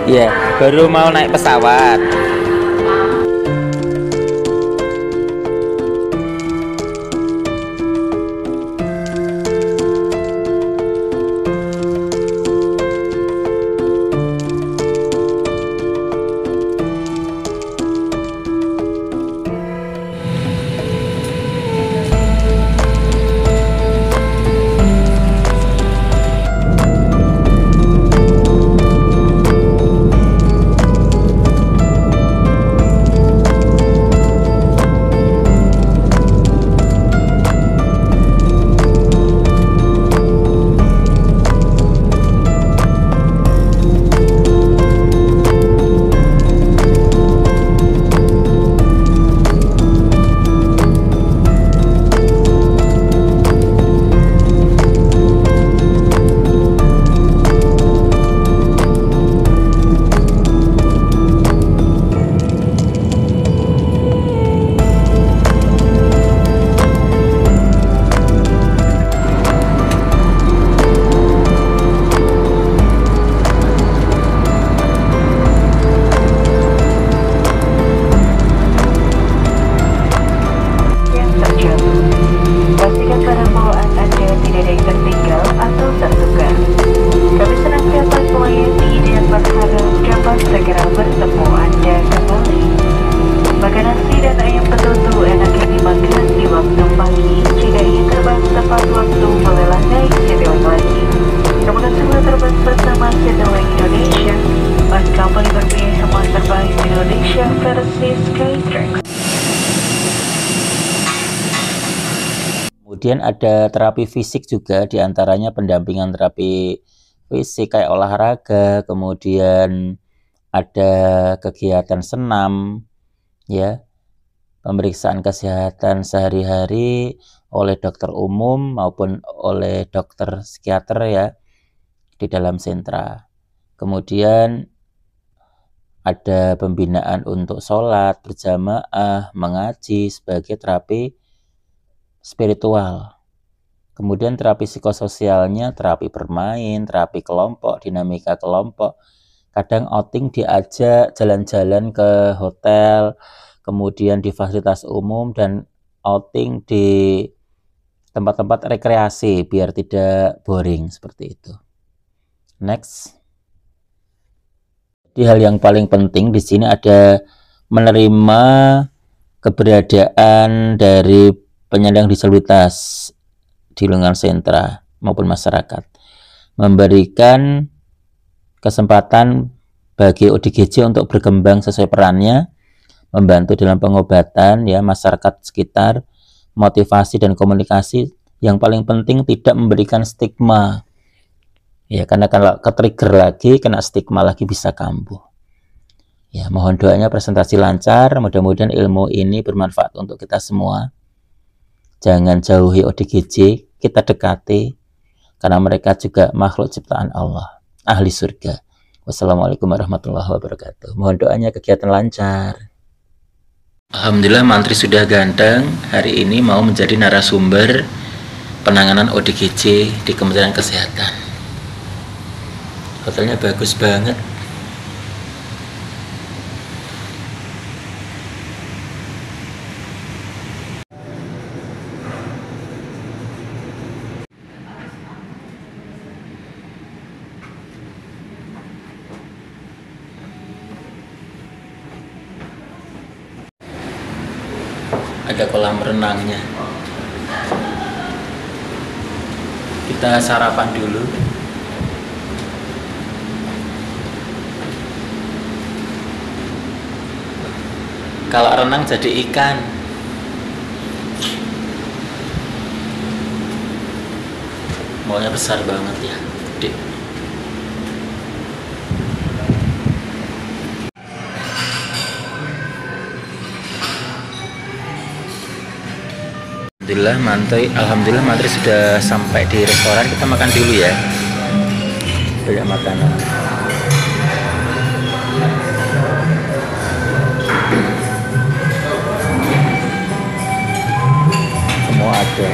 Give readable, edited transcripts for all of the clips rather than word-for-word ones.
Ya, baru mau naik pesawat. Kemudian ada terapi fisik juga, diantaranya pendampingan terapi fisik kayak olahraga, kemudian ada kegiatan senam, ya, pemeriksaan kesehatan sehari-hari oleh dokter umum maupun oleh dokter psikiater ya di dalam sentra. Kemudian ada pembinaan untuk sholat berjamaah, mengaji sebagai terapi spiritual. Kemudian terapi psikososialnya, terapi bermain, terapi kelompok, dinamika kelompok. Kadang outing diajak jalan-jalan ke hotel, kemudian di fasilitas umum, dan outing di tempat-tempat rekreasi biar tidak boring seperti itu. Next. Di hal yang paling penting di sini ada menerima keberadaan dari penyandang disabilitas di lingkungan sentra maupun masyarakat, memberikan kesempatan bagi ODGJ untuk berkembang sesuai perannya, membantu dalam pengobatan ya masyarakat sekitar, motivasi dan komunikasi. Yang paling penting tidak memberikan stigma ya, karena kalau ke-trigger lagi kena stigma lagi bisa kambuh ya. Mohon doanya presentasi lancar, mudah-mudahan ilmu ini bermanfaat untuk kita semua. Jangan jauhi ODGJ, kita dekati, karena mereka juga makhluk ciptaan Allah, ahli surga. Wassalamualaikum warahmatullahi wabarakatuh. Mohon doanya kegiatan lancar. Alhamdulillah mantri sudah ganteng, hari ini mau menjadi narasumber penanganan ODGJ di Kementerian Kesehatan. Hotelnya bagus banget. Ada kolam renangnya. Kita sarapan dulu. Kalau renang jadi ikan. Maunya besar banget ya, gede. Alhamdulillah mantri sudah sampai di restoran, kita makan dulu ya. banyak makanan. Semua ada.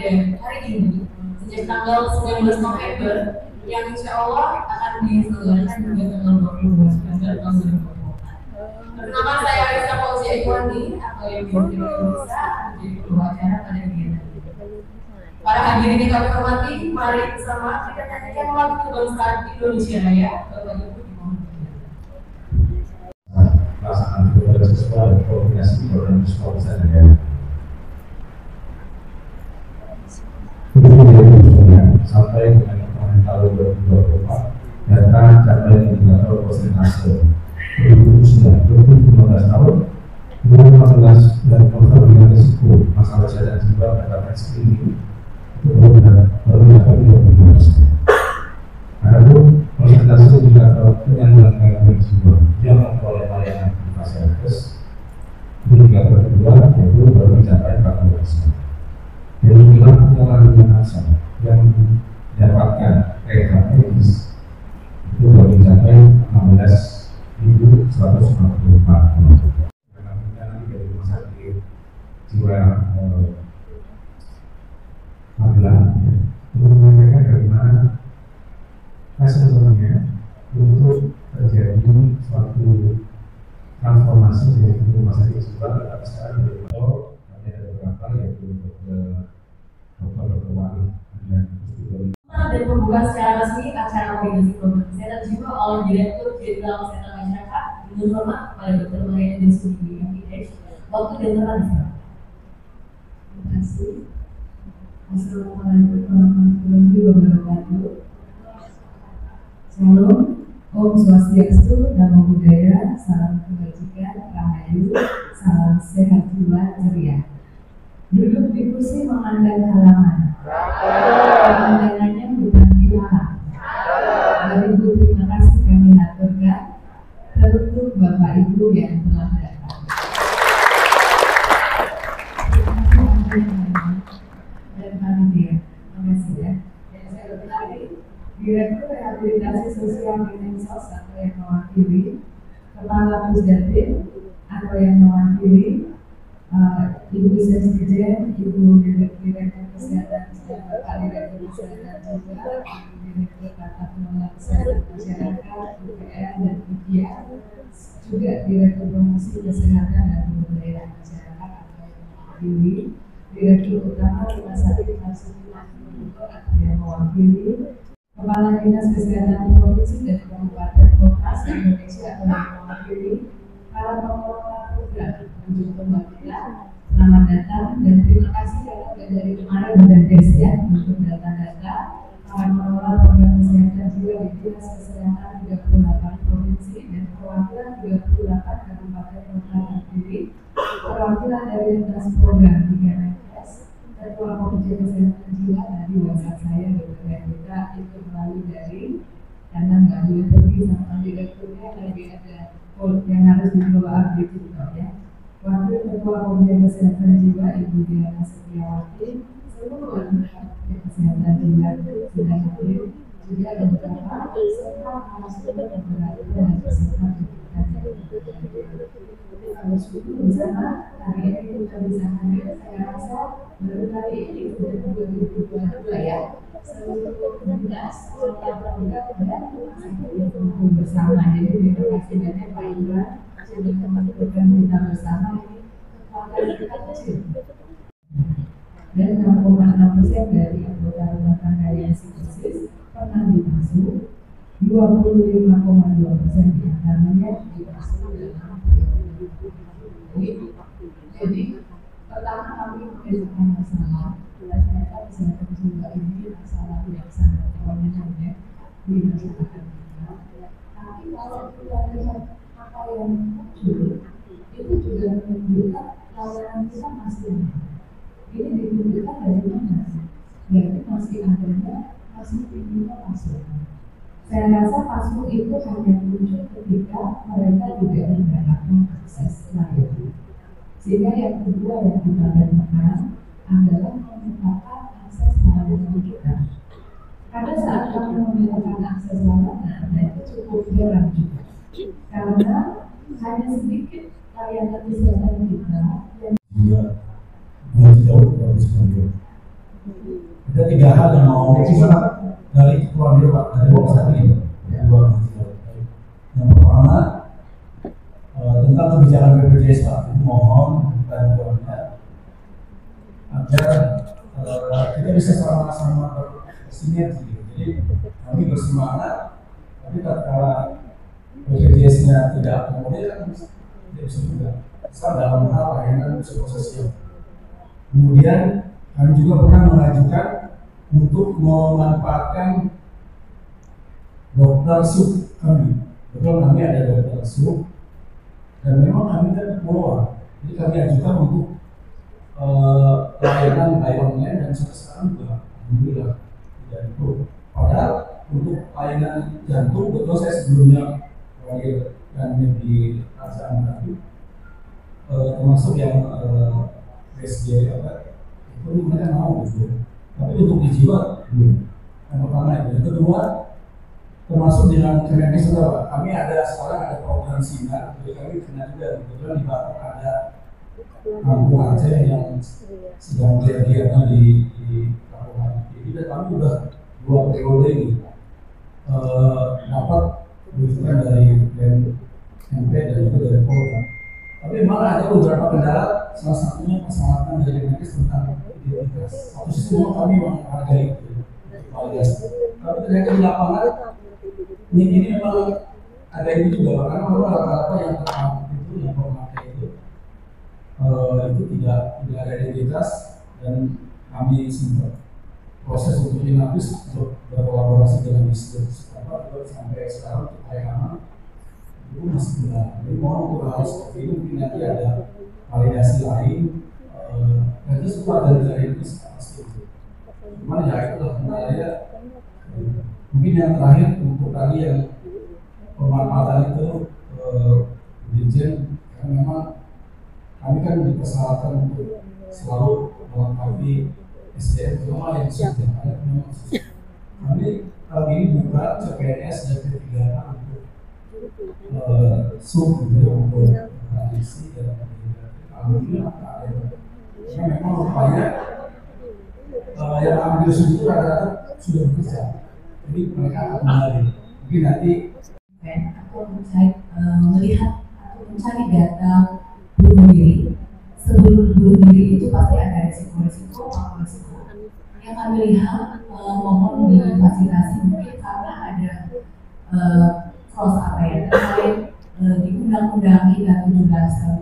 Hari ini sejak tanggal 19 November yang insya Allah akan diselenggarakan hingga tanggal 22 September tahun 2024. Perkenalkan saya Arisa Fauzia Ikhwani atau yang biasa bisa menjadi pembawa acara pada kegiatan ini. Para hadirin yang kami hormati, mari bersama kita nyanyikan lagu kebangsaan Indonesia Raya. Bapak Ibu dimohon pelaksanaan ibadah siswa dan koordinasi program siswa besar negara. Sampai dengan kemarin tahun 2024 data capaian indikator persentase 2015 tahun 2015 dan konfirmasi risiko masalah kesehatan jiwa mendapat screening itu baru dapat 25%. Adapun persentase indikator penyandang gangguan jiwa yang memperoleh layanan di fasilitas indikator kedua yaitu baru mencapai 40%. Jadi jumlah penyalahgunaan asal yang mendapatkan rekam medis itu baru mencapai 16.144 orang. Nanti dari rumah sakit jiwa Magelang untuk menyampaikan bagaimana sebenarnya untuk terjadi suatu transformasi dari rumah sakit jiwa ke sekarang dari ada beberapa yaitu dokter Wali dan membuka secara resmi acara koordinasi program kesehatan jiwa oleh Direktur Jenderal Kesehatan Masyarakat dengan hormat kepada Dr. Maria Desudi MPH. Waktu dan tempat diserahkan. Terima kasih. Assalamualaikum warahmatullahi wabarakatuh. Shalom, Om Swastiastu, Namo Buddhaya, salam kebajikan, rahayu, salam sehat jiwa ceria. Duduk di kursi memandang halaman. Pemandangannya bukan hilang. Bapak Ibu, terima kasih kami haturkan teruntuk Bapak Ibu yang telah datang. Dan panitia, terima kasih ya. Yang saya hormati Direktur Rehabilitasi Sosial Kemensos atau yang mewakili, Kepala Pusdatin atau yang mewakili, Ibu Sekjen, Ibu Direktur Kesehatan, Pak Direktur Kesehatan juga, Ibu Direktur Tata Kelola Kesehatan Masyarakat, UPR dan IKIA, juga Direktur Promosi Kesehatan dan Pemberdayaan Masyarakat atau yang mewakili, Direktur Utama Rumah Sakit Marsupilah atau yang mewakili, Kepala Dinas Kesehatan Provinsi dan Kabupaten Kota Indonesia atau yang mewakili, para pengelola program untuk pembangunan. Selamat datang dan terima kasih karena dari kemarin sudah tes ya untuk data-data para pengelola program kesehatan jiwa di Dinas Kesehatan 38 provinsi dan perwakilan 38 kabupaten kota terdiri, perwakilan dari lintas program 3 Menkes, Ketua Komite Kesehatan Jiwa tadi WhatsApp saya Dr. Hendra itu melalui dari karena nggak boleh pergi sama direkturnya lagi ada yang harus dicoba update juga ya. Wakil Ketua Komite Kesehatan Jiwa Ibu Diana Setiawati, seluruh anggota Kesehatan Jiwa sudah hadir, juga ada beberapa serta narasumber yang berada dan kesehatan kalau sudah bersama hari ini kita bisa hadir, saya rasa baru kali ini sudah 2022 ya seluruh tugas kumpul bersama. Jadi Direktur Presidennya Pak Indra sudah menentukan kita bersama ini kekuatan kita kecil. Dan 6,6% dari anggota rumah tangga yang psikosis pernah dimasuk, 25,2% diantaranya dimasuk dalam. Jadi pertama kami membedakan masalah, dan ternyata kesehatan jiwa ini masalah yang sangat prominent ya di masyarakat kita. Tapi kalau kita lihat apa yang muncul, itu juga menunjukkan layanan kita masih lemah. Ini ditunjukkan dari mana? Berarti masih adanya, masih tingginya masukan. Saya rasa pasmu itu hanya muncul ketika mereka tidak mendapatkan akses layanan. Sehingga yang kedua yang kita lakukan adalah meningkatkan akses layanan kita. Pada saat kami meningkatkan akses layanan, itu cukup heran juga. Karena hanya sedikit layanan kesehatan kita yang ada 3 hal yang mau dari keluar Pak, dari website ini. Yang pertama tentang kebijakan BPJS Pak, mohon bantuannya agar kita bisa sama-sama bersinergi. Jadi kami bersemangat, tapi tatkala BPJS-nya tidak akomodir kan tidak bisa juga. Misal dalam hal layanan psikososial. Kemudian kami juga pernah mengajukan untuk memanfaatkan dokter sub kami. Betul, kami ada dokter sub dan memang kami kan keluar. Jadi kami ajukan untuk layanan by online dan sampai sekarang juga alhamdulillah tidak itu. Padahal untuk layanan jantung betul saya sebelumnya dan di kerajaan tadi termasuk yang BSG itu mereka mau gitu. Tapi untuk di jiwa belum. Yang pertama itu. Yang kedua, termasuk dengan Kemenkes juga Pak. Kami ada sekarang ada program sinar. Jadi kami kena juga kebetulan di Batam ada kampung Aceh yang sedang kegiatan di kampung Aceh. Jadi kami sudah 2 periode ini dapat rujukan dari BNP dan juga dari Polda. Tapi memang ada beberapa kendala, salah satunya persyaratan dari Kemenkes tentang identitas. Satu sisi memang kami menghargai itu, tapi ternyata di lapangan ini memang ada ini juga, karena memang rata-rata yang terpapar itu yang pemakai itu tidak ada identitas dan kami sempat proses untuk dinapis untuk berkolaborasi dengan bisnis sampai sekarang untuk layanan itu masih benar. Jadi mohon untuk hal seperti itu mungkin nanti ada validasi lain. Nanti semua dari itu pasti itu. Cuman ya itulah saya mungkin yang terakhir untuk tadi yang pemanfaatan itu Dirjen, karena memang kami kan dipersyaratkan untuk selalu melengkapi SDM terutama yang sudah ada memang kami kali ini buka CPNS dan P3K untuk sub gitu untuk tradisi dan alhamdulillah karena memang rupanya yang ambil sub itu rata-rata sudah bekerja, jadi mereka akan kembali mungkin nanti atau melihat atau mencari data bunuh diri. Sebelum bunuh diri itu pasti ada resiko-resiko atau resiko yang kami lihat mohon difasilitasi mungkin karena ada cross apa ya terkait di Undang-Undang kita 17 tahun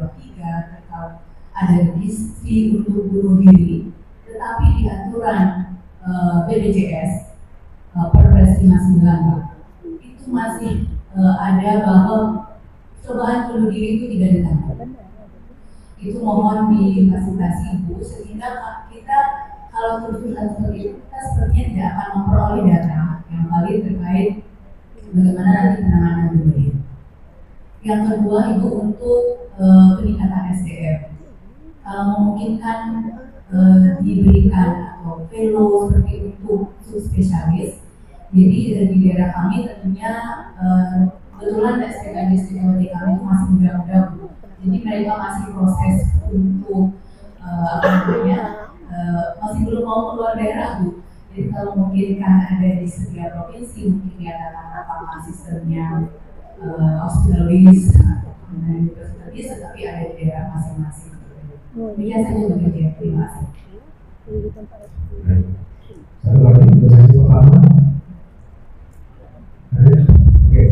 2023 terkait ada gizi untuk bunuh diri, tetapi di aturan BPJS Perpres 59 itu masih ada bahwa cobaan bunuh diri itu tidak ditangkap. Itu mohon difasilitasi Ibu sehingga kita kalau terus-terusan seperti itu kita sepertinya tidak akan memperoleh data yang valid terkait bagaimana nanti penanganan bunuh diri. Yang kedua Ibu untuk peningkatan SDM, kalau memungkinkan diberikan atau fellow seperti untuk subspesialis. Jadi di daerah kami tentunya kebetulan SPKJ kami itu masih muda-muda, jadi mereka masih proses untuk masih belum mau keluar daerah Bu. Jadi kalau memungkinkan ada di setiap provinsi, mungkin diadakan apakah sistemnya hospital base atau university base, tetapi ada di daerah masing-masing. Biasanya begitu. Terima kasih. Satu lagi untuk sesi pertama. Oke.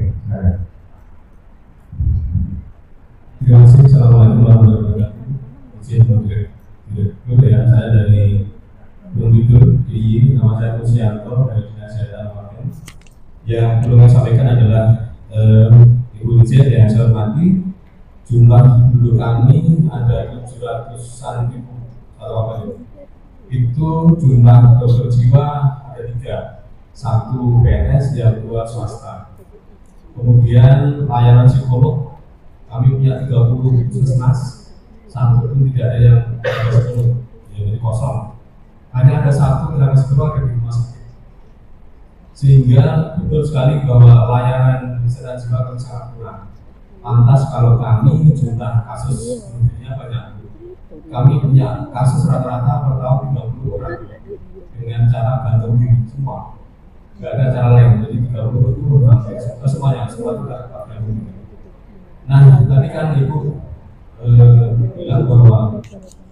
Terima kasih. Assalamualaikum warahmatullahi wabarakatuh. Direktur ya, saya dari Gunung Kidul DIY, nama saya Kusianto dari Dinas Kesehatan Kabupaten. Yang perlu saya sampaikan adalah Ibu Dirjen yang saya hormati, jumlah penduduk kami ada 700-an ribu kalau itu jumlah dokter jiwa ada 3, 1 PNS yang 2 swasta. Kemudian layanan psikolog kami punya 30 puskesmas, 1 pun tidak ada yang penuh, jadi kosong. Hanya ada 1 tenaga psikolog yang di rumah sakit. Sehingga betul sekali bahwa layanan kesehatan jiwa kami sangat kurang. Lantas kalau kami jumlah kasus meninggalnya banyak. Kami punya kasus rata-rata per tahun 30 orang dengan cara gantung diri semua. Tidak ada cara lain, jadi 30 itu semuanya, semua tidak gantung diri. Nah, tadi kan Ibu bilang bahwa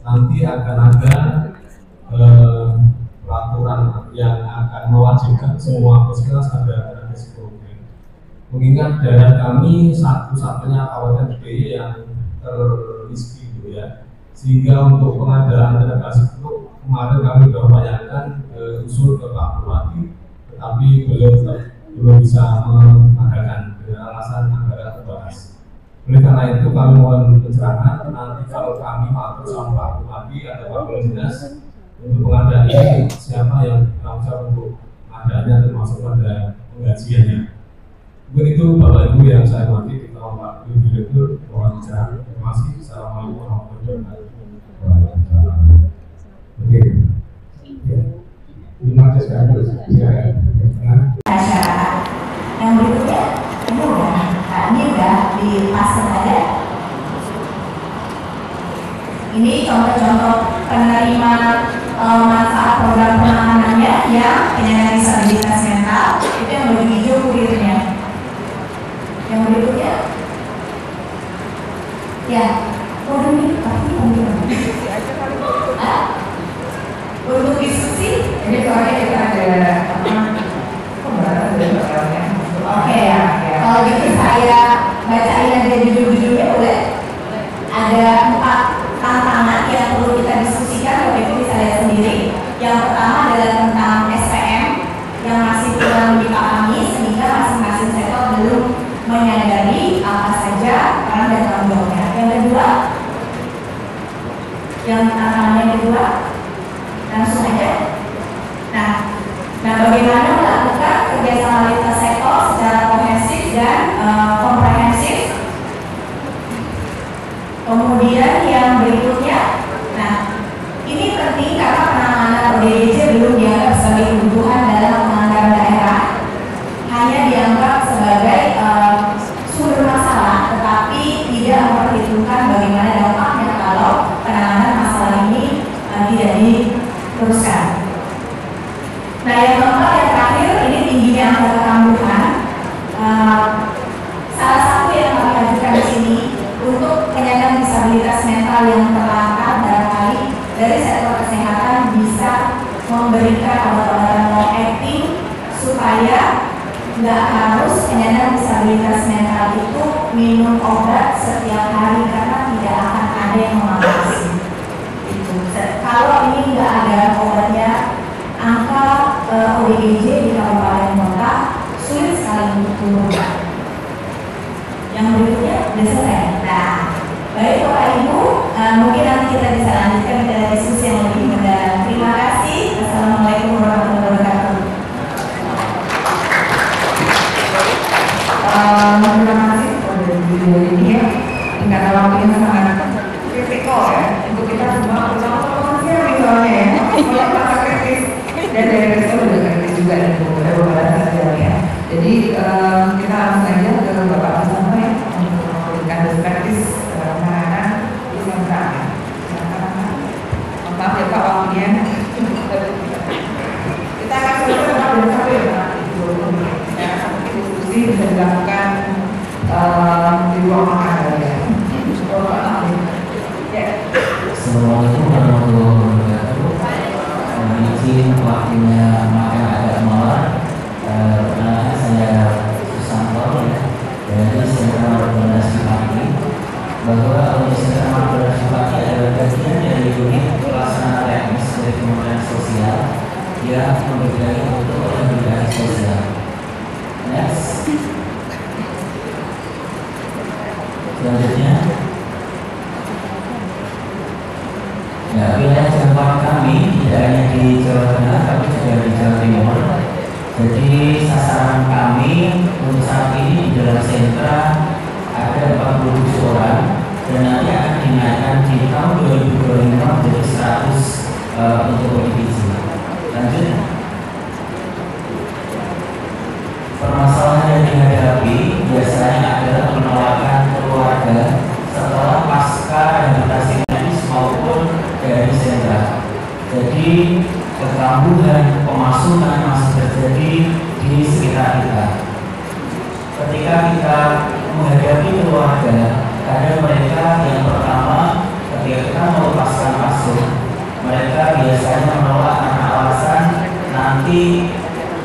nanti akan ada peraturan yang akan mewajibkan semua puskesmas ada psikolog. Mengingat daerah kami satu-satunya kabupaten DIY yang termiskin gitu ya, sehingga untuk pengadaan tenaga psikolog kemarin kami sudah upayakan usul ke Pak Bupati, tetapi belum bisa mengadakan dengan alasan anggaran terbatas. Oleh karena itu kami mohon pencerahan nanti kalau kami patuh sama Pak Bupati atau Pak Kepala Dinas untuk pengadaan ini, siapa yang bertanggung jawab untuk pengadaannya termasuk pada penggajiannya. Begitu Bapak Ibu yang saya hormati, kita Pak Ibu Direktur, mohon pencerahan. Terima kasih. Assalamualaikum warahmatullahi wabarakatuh. Oke. Terima kasih sekali. Yang berikutnya ini udah dipasang aja. Ini contoh-contoh penerima manfaat program penanganannya yang penyandang disabilitas mental, itu yang berwarna hijau kurirnya. Yang berikutnya, ya, ini pasti untuk diskusi. Ini soalnya kita ada Oke ya, kalau gitu saya bacain aja judul-judulnya boleh. Ada 4 tantangan yang perlu kita diskusikan, Bapak Ibu bisa lihat sendiri. Yang pertama adalah tentang SPM yang masih kurang dipahami sehingga masing-masing sektor belum menyadari apa saja peran dan tanggung jawabnya. Yang kedua, yang kedua, langsung aja. Nah, bagaimana melakukan kerjasama lintas sektor secara kohesif dan komprehensif. Kemudian yang berikutnya, nah ini penting karena penanganan ODGJ belum dianggap sebagai kebutuhan dalam penganggaran daerah, hanya dianggap sebagai sumber masalah, tetapi tidak memperhitungkan bagaimana dampaknya kalau penanganan masalah ini tidak diteruskan. Nah yang keempat, yang terakhir, ini tingginya angka ketangguhan. Salah satu yang kami ajukan di sini untuk penyandang disabilitas mental yang terlantar barangkali dari sektor kesehatan bisa memberikan obat-obatan long acting supaya nggak harus penyandang disabilitas mental itu minum obat setiap hari karena tidak akan ada yang mengawasi. Kalau ini nggak ada obatnya, angka ODGJ di Kabupaten Kota sulit sekali untuk turun. Yang berikutnya sudah selesai. Nah, baik Bapak Ibu, mungkin nanti kita bisa lanjutkan ke diskusi yang lebih mendalam. Terima kasih. Assalamualaikum warahmatullahi wabarakatuh. Terima kasih untuk video ini ya. Karena waktunya sangat kritikal ya untuk kita semua, terutama misalnya ya, kalau masa kritis dan dari kritis juga kritis juga dan beberapa saja ya. Jadi kita langsung saja ke Bapak Asma ya untuk memberikan perspektif penanganan di sentra. Maaf ya Pak waktunya. Kita dilakukan di ruang makan ya. Assalamualaikum warahmatullahi wabarakatuh. Izin waktunya makan agak malam. Perkenalkan saya Susanto ya, dari Sentra Rekomendasi Pagi. Bahwa untuk Sentra Rekomendasi Pagi adalah bagian dari unit pelaksana teknis dari Kementerian Sosial yang memberikan untuk rehabilitasi sosial. Next. Selanjutnya. Ya, wilayah jangkauan kami tidak hanya di Jawa Tengah tapi juga di Jawa Timur. Jadi sasaran kami untuk saat ini di dalam sentra ada 47 orang dan nanti akan dinaikkan di tahun 2025 menjadi 100 untuk ODGJ. Lanjut. Permasalahan yang dihadapi biasanya adalah penolakan keluarga setelah pasca rehabilitasi medis maupun dari sentra. Jadi kekambuhan pemasukan masih terjadi di sekitar kita. Ketika kita menghadapi keluarga, ada mereka yang pertama ketika kita melepaskan pasung, mereka biasanya menolak karena alasan nanti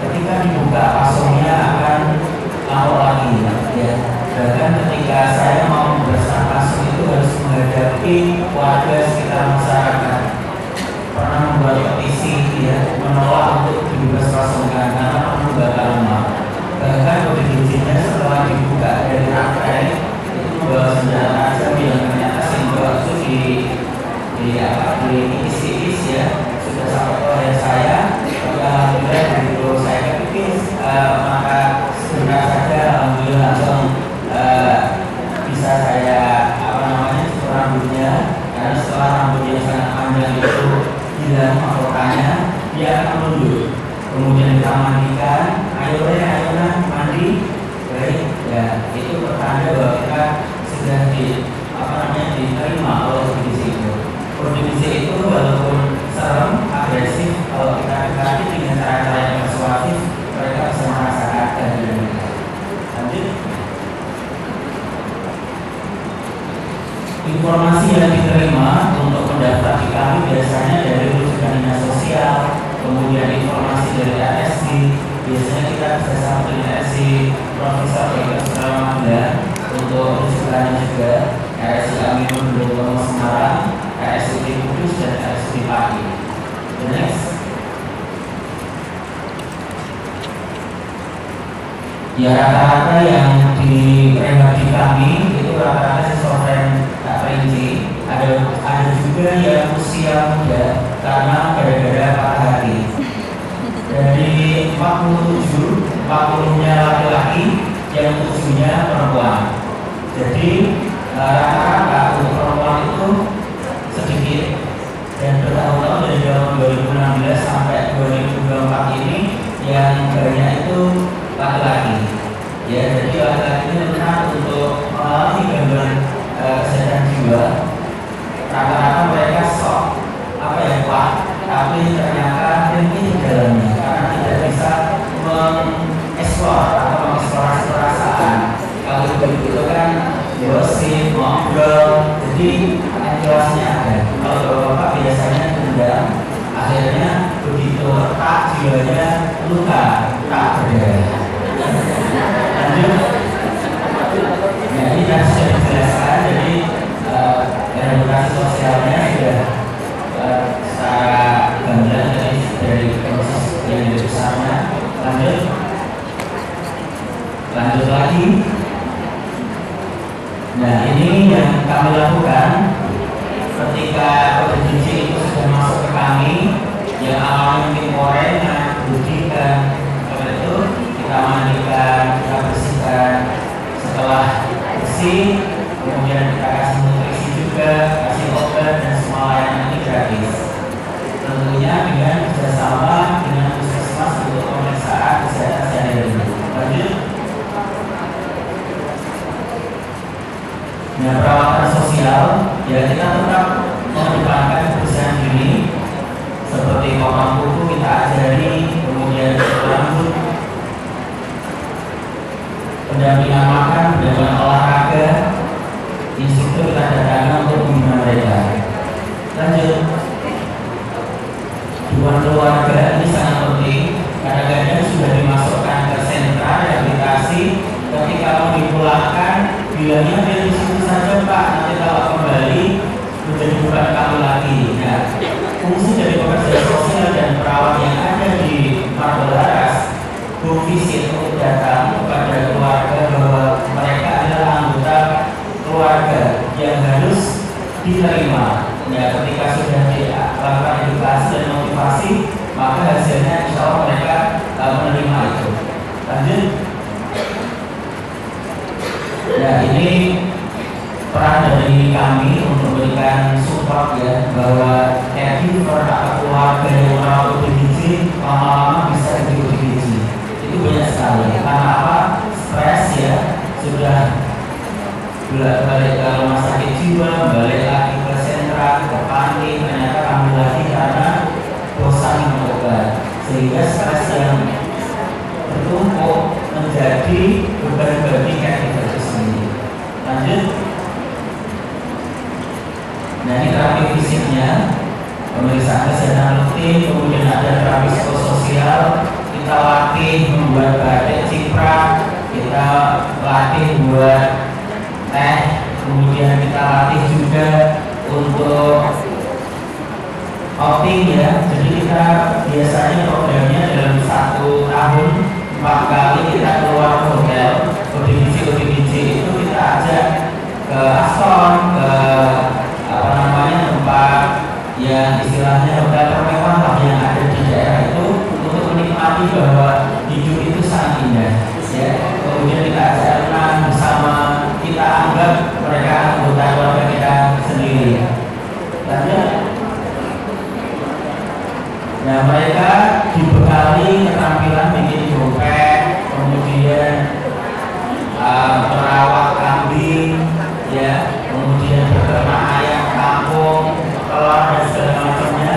ketika dibuka pasungnya akan lama lagi ya. Bahkan ketika saya mau membersihkan pasung itu harus menghadapi warga sekitar masyarakat, pernah membuat petisi ya, menolak untuk dibebas pasungkan karena perlu bakal lama. Bahkan ODGJ-nya setelah dibuka dari rantai itu membawa senjata tajam yang ternyata simbol itu diiris-iris ya, sudah sampai ke leher saya. Alhamdulillah begitu saya kepikir maka segera saja alhamdulillah langsung bisa saya cukur rambutnya, karena setelah rambutnya sangat panjang itu hilang mahkotanya, dia akan menunduk. Kemudian kita mandikan, ayo mandi, baik ya, itu pertanda bahwa kita sudah diterima oleh ODGJ itu. ODGJ itu walaupun serem, agresif, kalau kita dekati dengan cara-cara yang persuasif, mereka bisa merasakan kehadiran kita. Lanjut. Informasi yang diterima untuk mendaftar di kami biasanya dari rujukan dinas sosial, kemudian informasi dari RSD. Biasanya kita bisa sama dengan RSD Profesor Dr. Suramanda untuk rujukannya juga RSD Aminul Dono Semarang, RSD Kudus dan RSD Pati. Next. Ya, rata-rata yang direhab di kami itu rata-rata schizofren tak perinci. Ada juga yang usia muda karena gara-gara patah hati. Dari 47, 40-nya laki-laki, yang 7-nya perempuan. Jadi rata-rata untuk perempuan itu sedikit, dan bertahun-tahun dari tahun 2016 sampai 2024 ini yang banyak itu laki-laki. Ya, jadi laki-laki ini benar untuk mengalami gangguan kesehatan jiwa. Rata-rata mereka sok kuat, tapi ternyata mungkin di dalamnya karena tidak bisa mengeksplor atau mengeksplorasi perasaan. Kalau itu kan gosip, ngobrol, jadi jelasnya ada. Kalau bapak biasanya dendam, akhirnya begitu retak jiwanya luka, tak berdarah. Lanjut. Nah, ini kan sudah dijelaskan, jadi rehabilitasi sosialnya sudah secara gamblang dari proses yang lebih besarnya. Lanjut lagi. Nah, ini yang kami lakukan ketika ODGJ itu sudah masuk ke kami, yang awalnya mungkin koreng, budikan, seperti itu kita mandikan, kita bersihkan. Setelah bersih, kemudian kita kasih nutrisi juga, kasih obat dan semua layanan ini gratis. Tentunya dengan kerjasama dengan puskesmas untuk pemeriksaan kesehatan sehari-hari. Lanjut. Nah, perawatan sosial ya kita tetap mengedepankan kebersihan diri seperti potong kuku kita ajari, kemudian rambut. tinggalnya di situ saja Pak, nanti kalau kembali menjadi beban kami lagi. Nah, fungsi dari pekerja sosial dan perawat yang ada di Martelaras visit untuk datang kepada keluarga bahwa mereka adalah anggota keluarga yang harus diterima. Ya, ketika sudah dilakukan edukasi dan motivasi, maka hasilnya insya Allah mereka menerima itu. Lanjut. Ya, ini peran dari kami untuk memberikan support ya, bahwa caregiver atau keluarga yang merawat ODGJ lama-lama bisa jadi ODGJ. Itu banyak sekali. Karena apa? Stres ya, sudah balik ke rumah sakit jiwa, balik lagi ke sentra, ke panti, ternyata kami lagi karena bosan minum obat, sehingga stres yang bertumpuk menjadi beban bagi caregiver itu sendiri. Lanjut. Nah, ini terapi fisiknya, pemeriksaan kesehatan rutin, kemudian ada terapi psikososial, kita latih membuat batik ciprat, kita latih buat teh, kemudian kita latih juga untuk outing ya. Jadi kita biasanya programnya dalam 1 tahun 4 kali kita keluar hotel ODGJ itu kita ajak ke Aston, ke tempat yang istilahnya hotel termewah lah yang ada di daerah itu, untuk menikmati bahwa hidup itu sangat indah ya. Kemudian kita ajak renang bersama, kita anggap mereka anggota keluarga kita sendiri. Lanjut. Nah, mereka dibekali keterampilan bikin dompet, kemudian merawat kambing ya, kemudian beternak ayam kampung, telur dan segala macamnya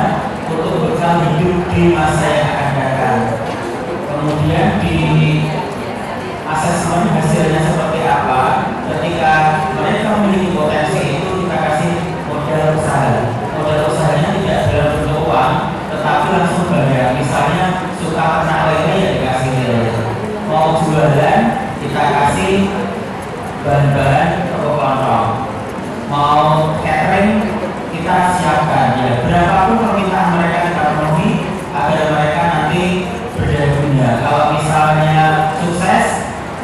untuk bekal hidup di masa yang akan datang. Kemudian di asesmen hasilnya seperti apa, ketika mereka memiliki potensi itu kita kasih modal usaha. Modal usahanya tidak dalam bentuk uang, tetapi langsung bayar. Misalnya suka ternak lele ya dikasih lele, mau jualan kita kasih bahan-bahan toko kontrol, mau catering kita siapkan ya, berapapun permintaan mereka kita penuhi agar mereka nanti berdaya guna. Kalau misalnya sukses,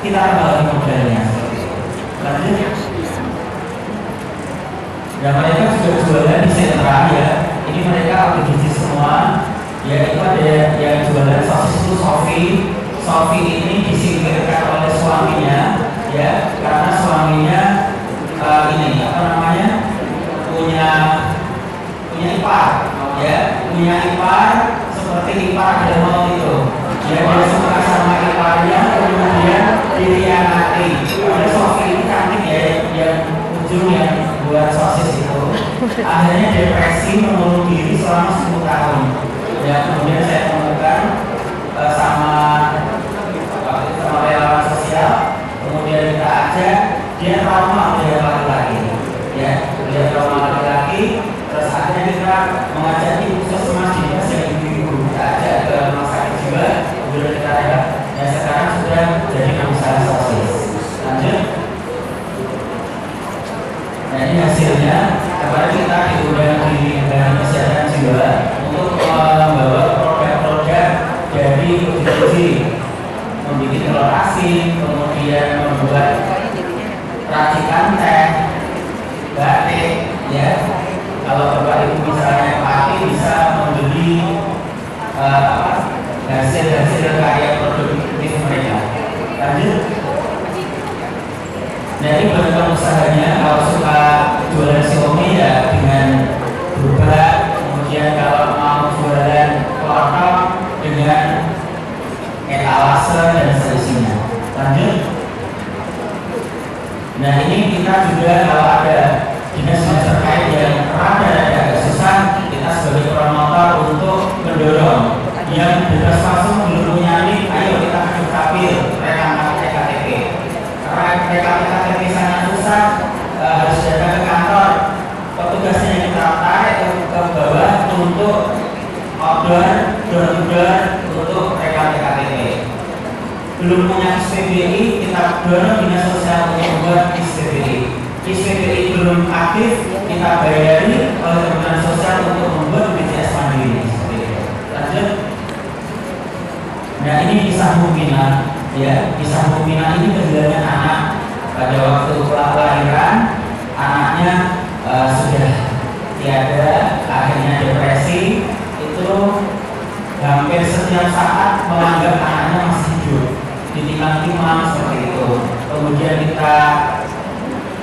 kita kembali modalnya seperti itu. Lanjut. Dan mereka juga jualan di sentra ya. Ini mereka ODGJ semua ya. Itu ada yang jualan sosis itu Sofi ini disingkirkan oleh suaminya ya, karena suaminya ini apa namanya, punya ipar ya, punya ipar seperti ipar Demol itu ya, dia suka sama iparnya, kemudian dirianati. Ada Sofi ini cantik ya, yang ujung yang buat sosis itu, akhirnya depresi, membunuh diri selama 10 tahun ya. Kemudian saya temukan sama relawan sosial, kemudian kita ajak, dia trauma dia laki-laki ya, dia trauma laki-laki, terus akhirnya kita mengajak puskesmas dinas yang ibu-ibu, kita ajak ke rumah sakit jiwa, kemudian kita ajak, dan sekarang sudah jadi pengusaha sosis. Lanjut. Nah, ini hasilnya. Kemarin kita diundang di Badan Kesehatan Jiwa untuk membawa produk-produk dari ODGJ, membuat telur asin, kemudian membuat racikan teh, batik ya. Kalau Bapak Ibu misalnya Pati bisa membeli hasil-hasil karya produktif mereka. Lanjut. Nah, ini bentuk usahanya. Kalau suka jualan Xiaomi ya dengan berubah, kemudian kalau mau jualan kelotok dengan etalase dan seterusnya. Lanjut. Nah, ini kita juga kalau ada dinas-dinas terkait yang rada agak susah, kita sebagai promotor untuk mendorong yang bebas masuk belum punya nik, ayo kita ke kapil rekaman KTP. Karena rekaman KTP sangat susah, harus datang ke kantor, petugasnya yang kita tarik ke bawah untuk outdoor, door to door untuk rekaman KTP. belum punya SPBI, kita dorong dinas sosial untuk membuat SPBI. SPBI belum aktif, kita bayari oleh Kementerian Sosial untuk membuat BPJS Mandiri. Lanjut. Nah, ini kisah Mukminah, ya. Kisah Mukminah ini kehilangan anak pada waktu kelahiran, anaknya sudah tiada, akhirnya depresi. Itu hampir setiap saat menganggap anaknya masih hidup, ditimang-timang seperti itu. Kemudian kita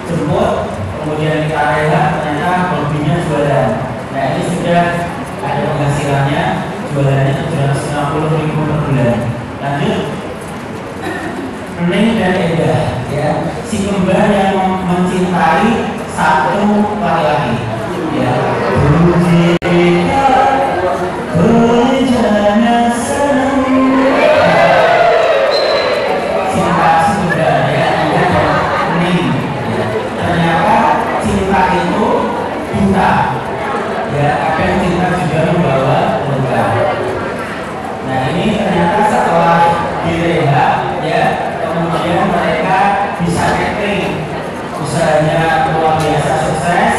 jemput, kemudian kita rehat, ternyata hobinya jualan. Nah, ini sudah ada penghasilannya, jualannya 750.000 per bulan. Lanjut. Neng dan Eda, ya, si kembar yang mencintai satu laki-laki, ya. Usahanya luar biasa sukses.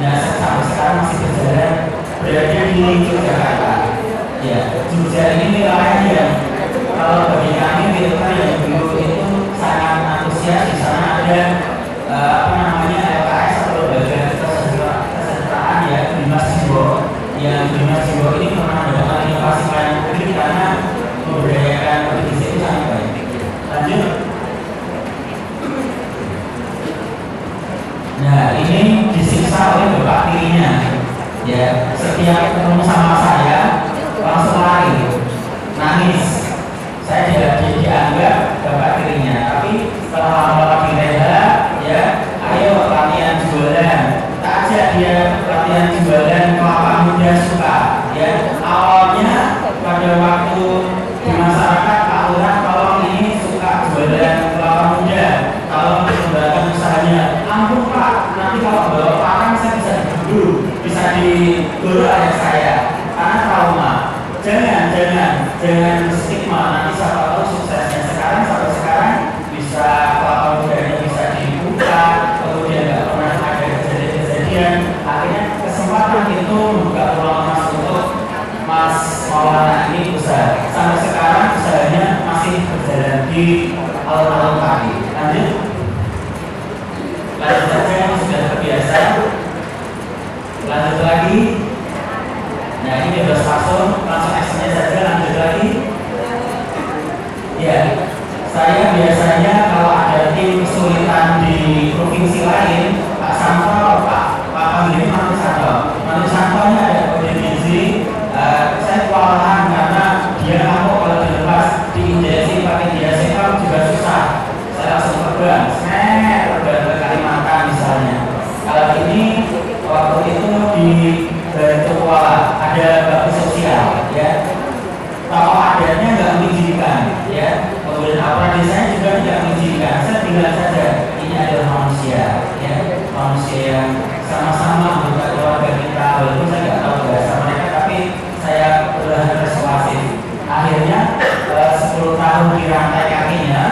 Nah, sampai sekarang masih berjalan, berada di Yogyakarta. Ya, Jogja ini wilayahnya kalau bagi kami filter yang dulu itu sangat antusias. Di sana ada LKS atau Lembaga Kesejahteraan, ya, Dimas Jiwo. Yang Dimas Jiwo ini pernah mendapatkan inovasi pelayanan publik karena memberdayakan kondisi itu sangat baik. Lanjut. Nah, ini disiksa oleh bapak tirinya, ya. Setiap ketemu sama saya langsung lari, nangis. Saya tidak dianggap bapak tirinya, tapi setelah lama direha, ya, ayo latihan jualan. Kita ajak dia latihan jualan kelapa muda suka, ya. Awalnya pada waktu di masyarakat Pak Lurah, tolong ini suka jualan kelapa muda, kalau dikembangkan usahanya. Ampun Pak, nanti kalau bawa pakan saya bisa diburu, bisa digorok ayah saya, karena trauma. Jangan stigma, nanti siapa tahu suksesnya. Sampai sekarang bisa kelapa mudanya bisa dibuka, kemudian nggak pernah ada kejadian. Akhirnya kesempatan itu membuka peluang emas untuk Mas Maulana ini usaha. Sampai sekarang usahanya masih berjalan di alun-alun kaki. Lanjut. Lanjut saja yang sudah terbiasa. Lanjut lagi. Nah, ini bebas pasung, langsung actionnya saja. Lanjut lagi. Ya, saya biasanya kalau ada tim kesulitan di provinsi lain, Pak Santo, Pak Panglima Mantu Santonya ada kode gizi. Saya kewalahan karena dia ngamuk kalau dilepas diinjeksi pakai diasetam juga susah. Saya langsung terbang ke Kalimantan misalnya. Kalau ini waktu itu di Kuala ada bakti sosial, ya. Kalau adatnya nggak mengizinkan, ya. Kemudian aparat desanya juga tidak mengizinkan. Saya bilang saja ini adalah manusia, ya. Manusia yang sama-sama membuka keluarga kita. Walaupun saya nggak tahu bahasa mereka, tapi saya berusaha persuasif. Akhirnya 10 tahun di rantai kakinya,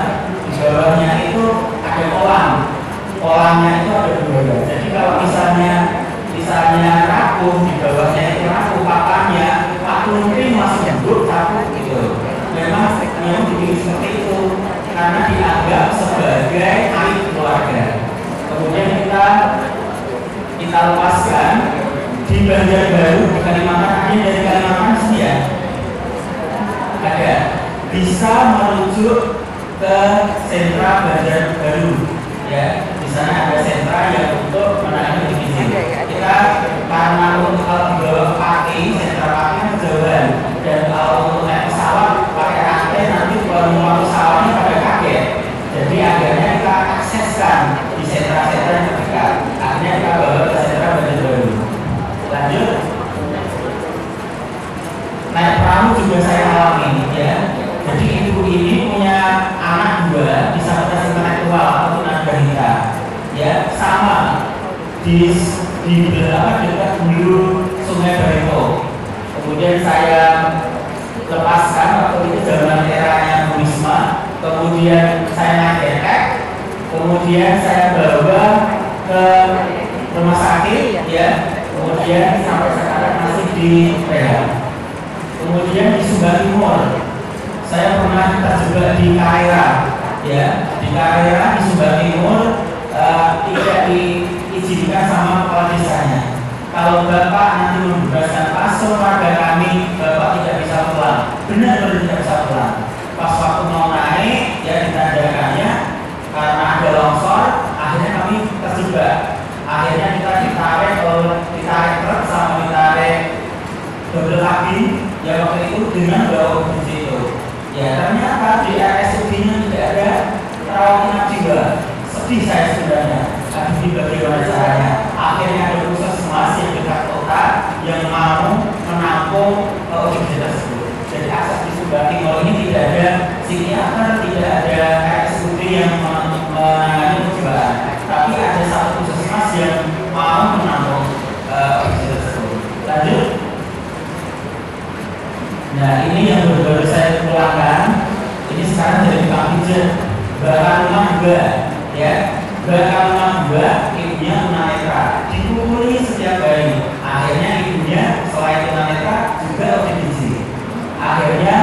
di bawahnya itu ada kolam. Kolamnya itu ada 2. Jadi kalau misalnya rapuh, di bawahnya itu rapuh papannya, Pak Kumping masih duduk rapuh gitu. Memang dibikin seperti itu karena dianggap sebagai aib keluarga. Kemudian kita lepaskan di Banjarbaru, di Kalimantan. Ini dari Kalimantan sih, ya. Ada bisa merujuk ke sentra Banjarbaru, ya. Di sana ada sentra yang untuk menangani gizi. Kita karena untuk kalau dibawa kaki, sentra kaki kan kejauhan, dan kalau untuk naik pesawat pakai rantai nanti kalau pesawatnya pada kaget. Jadi akhirnya kita akseskan di sentra-sentra yang terdekat. Akhirnya kita bawa ke sentra Banjarbaru. Lanjut. Naik perahu juga saya alami, ya. Jadi ibu ini punya anak 2 disabilitas intelektual atau tunagrahita, ya, sama di dekat hulu Sungai Barito. Kemudian saya lepaskan waktu itu zaman eranya Bu Risma ke kemudian saya naik kemudian saya bawa ke rumah sakit, ya, kemudian sampai sekarang masih di rehab. Kemudian di Sumba Timur, saya pernah terjebak di Kaira, ya, di Kaira di Sumba Timur, tidak diizinkan sama kepala desanya. Kalau Bapak nanti membebaskan pasien warga kami, Bapak tidak bisa pulang. Benar-benar tidak bisa pulang. Pas waktu mau naik, ya ditandakannya karena ada longsor, akhirnya kami terjebak. Akhirnya kita ditarik truk sama ditarik double kabin, ya waktu itu dengan bawa kunci itu. Ya ternyata di RSUD-nya tidak ada rawat inap jiwa. Sedih saya sebenarnya. Tapi bagaimana caranya? Akhirnya ada puskesmas yang dekat kota yang mau menampung ODGJ tersebut. Jadi akses di Sumba Timur ini tidak ada psikiater, tidak ada RSUD yang menangani percobaan. Tapi ada satu puskesmas yang mau menampung ODGJ tersebut. Lanjut. Nah ini yang baru saya pulangkan. Ini sekarang jadi tukang pijat. Bahkan rumah juga, ya. Bahkan rumah juga, ibunya tunanetra, dipukuli setiap hari. Akhirnya ibunya selain tunanetra juga ODGJ. Akhirnya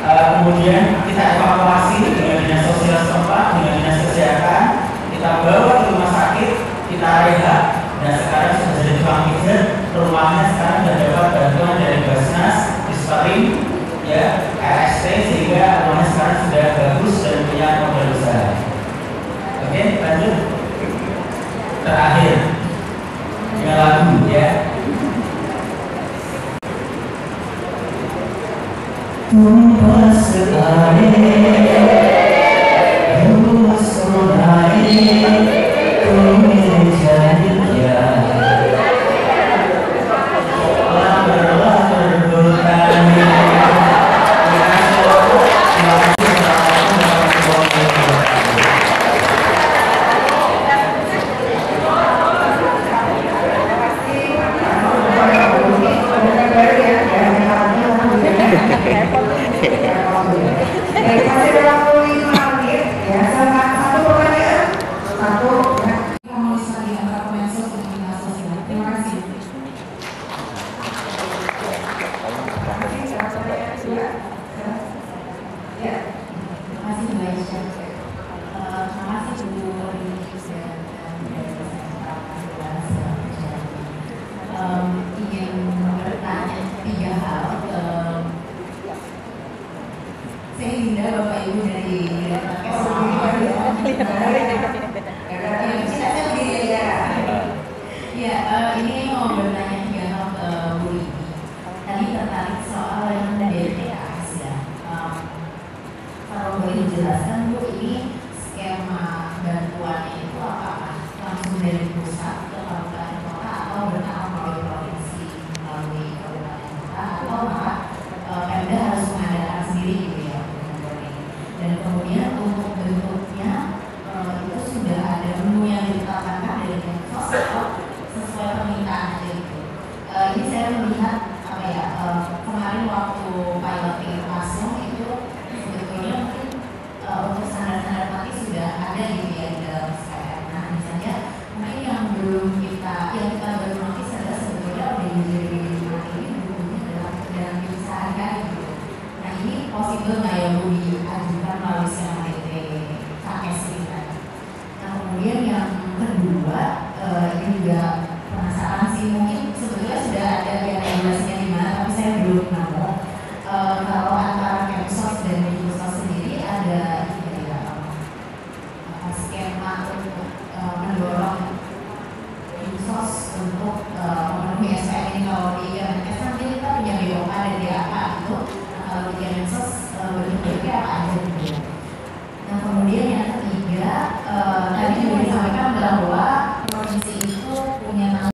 kemudian kita evakuasi dengan dinas sosial setempat, dengan dinas kesehatan, kita bawa ke rumah sakit, kita rehab, dan sekarang sudah jadi tukang pijat. Rumahnya sekarang sudah dapat bantuan dari Basnas, Disparing, ya, RST, sehingga rumahnya sekarang sudah bagus dan punya modal usaha. Oke, lanjut. Terakhir dengan lagu, ya. Tumpah sekali, tulus menari, ku menjadi dia. Lamarlah berhutang.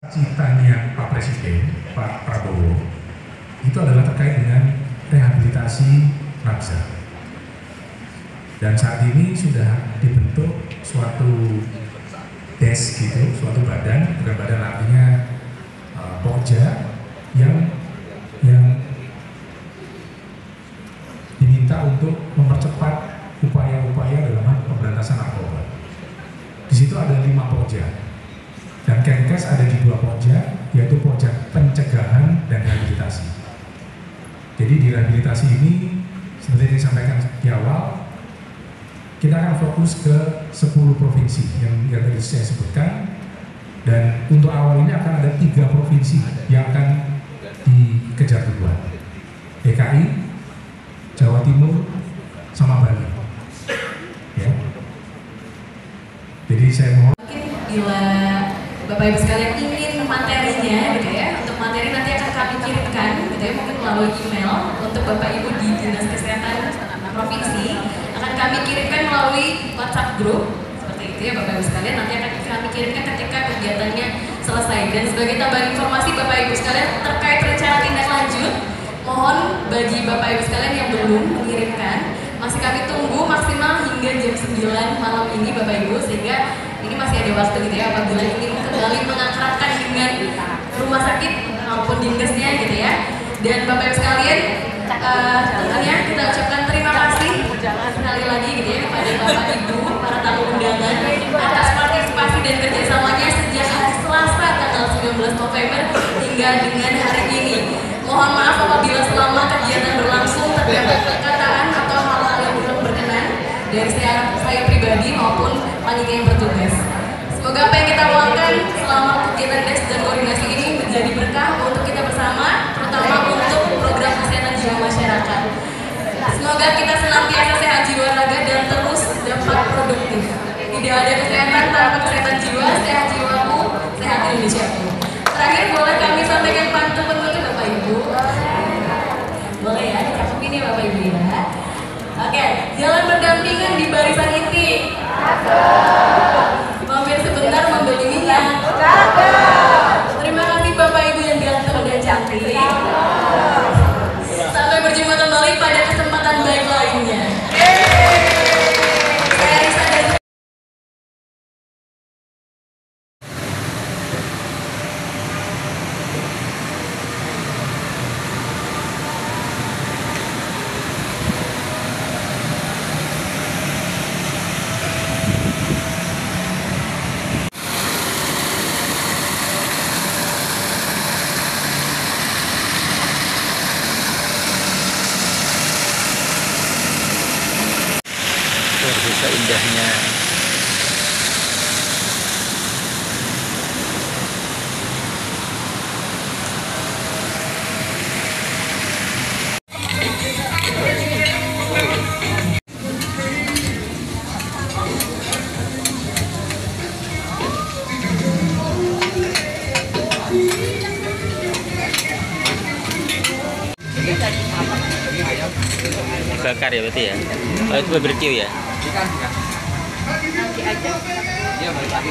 Citanya Pak Presiden, Pak Prabowo, itu adalah terkait dengan rehabilitasi bangsa. Dan saat ini sudah dibentuk suatu desk gitu, suatu badan, bukan badan artinya Pokja yang diminta untuk mempercepat upaya-upaya Pokja. Dan Kenkes ada di 2 Pokja, yaitu Pokja pencegahan dan rehabilitasi. Jadi di rehabilitasi ini, seperti yang disampaikan di awal, kita akan fokus ke 10 provinsi yang tadi saya sebutkan. Dan untuk awal ini akan ada 3 provinsi yang akan dikejar duluan. DKI, Jawa Timur, sama Bali. Ya. Jadi saya mohon. Mungkin bila Bapak Ibu sekalian ingin materinya gitu ya, untuk materi nanti akan kami kirimkan gitu ya, mungkin melalui email untuk Bapak Ibu di Dinas Kesehatan Provinsi, akan kami kirimkan melalui WhatsApp group seperti itu ya Bapak Ibu sekalian, nanti akan kami kirimkan ketika kegiatannya selesai. Dan sebagai tambahan informasi Bapak Ibu sekalian terkait rencana tindak lanjut, mohon bagi Bapak Ibu sekalian yang belum mengirimkan, masih kami tunggu maksimal hingga jam 9 malam ini Bapak Ibu, sehingga ini masih ada waktu gitu ya apabila ingin kembali mengakrabkan dengan rumah sakit maupun dinkesnya gitu ya. Dan Bapak Ibu sekalian, tentunya kita ucapkan terima kasih sekali lagi gitu ya kepada Bapak Ibu para tamu undangan atas partisipasi dan kerjasamanya sejak hari Selasa tanggal 19 November hingga dengan hari ini. Mohon maaf apabila selama kegiatan berlangsung terdapat perkataan atau hal-hal yang belum berkenan dari saya pribadi maupun panitia yang bertugas. Semoga apa yang kita lakukan selama kegiatan des dan koordinasi ini menjadi berkah untuk kita bersama, terutama untuk program kesehatan jiwa masyarakat. Semoga kita senantiasa sehat jiwa raga dan terus dapat produktif. Tidak ada kesehatan tanpa kesehatan jiwa, sehat jiwamu, sehat Indonesiaku. Terakhir boleh kami sampaikan pantun penutup Bapak Ibu. Boleh ya, dikasih ini Bapak Ibu ya. Oke, jalan berdampingan di barisan inti. Mampir sebentar membeli minyak. Terima kasih Bapak Ibu yang ganteng dan cantik. Sampai berjumpa kembali pada kesempatan baik lainnya. Saya Risa dari luar biasa indahnya. Bakar ya berarti ya? Oh itu barbecue ya? Nanti aja. Iya balik lagi.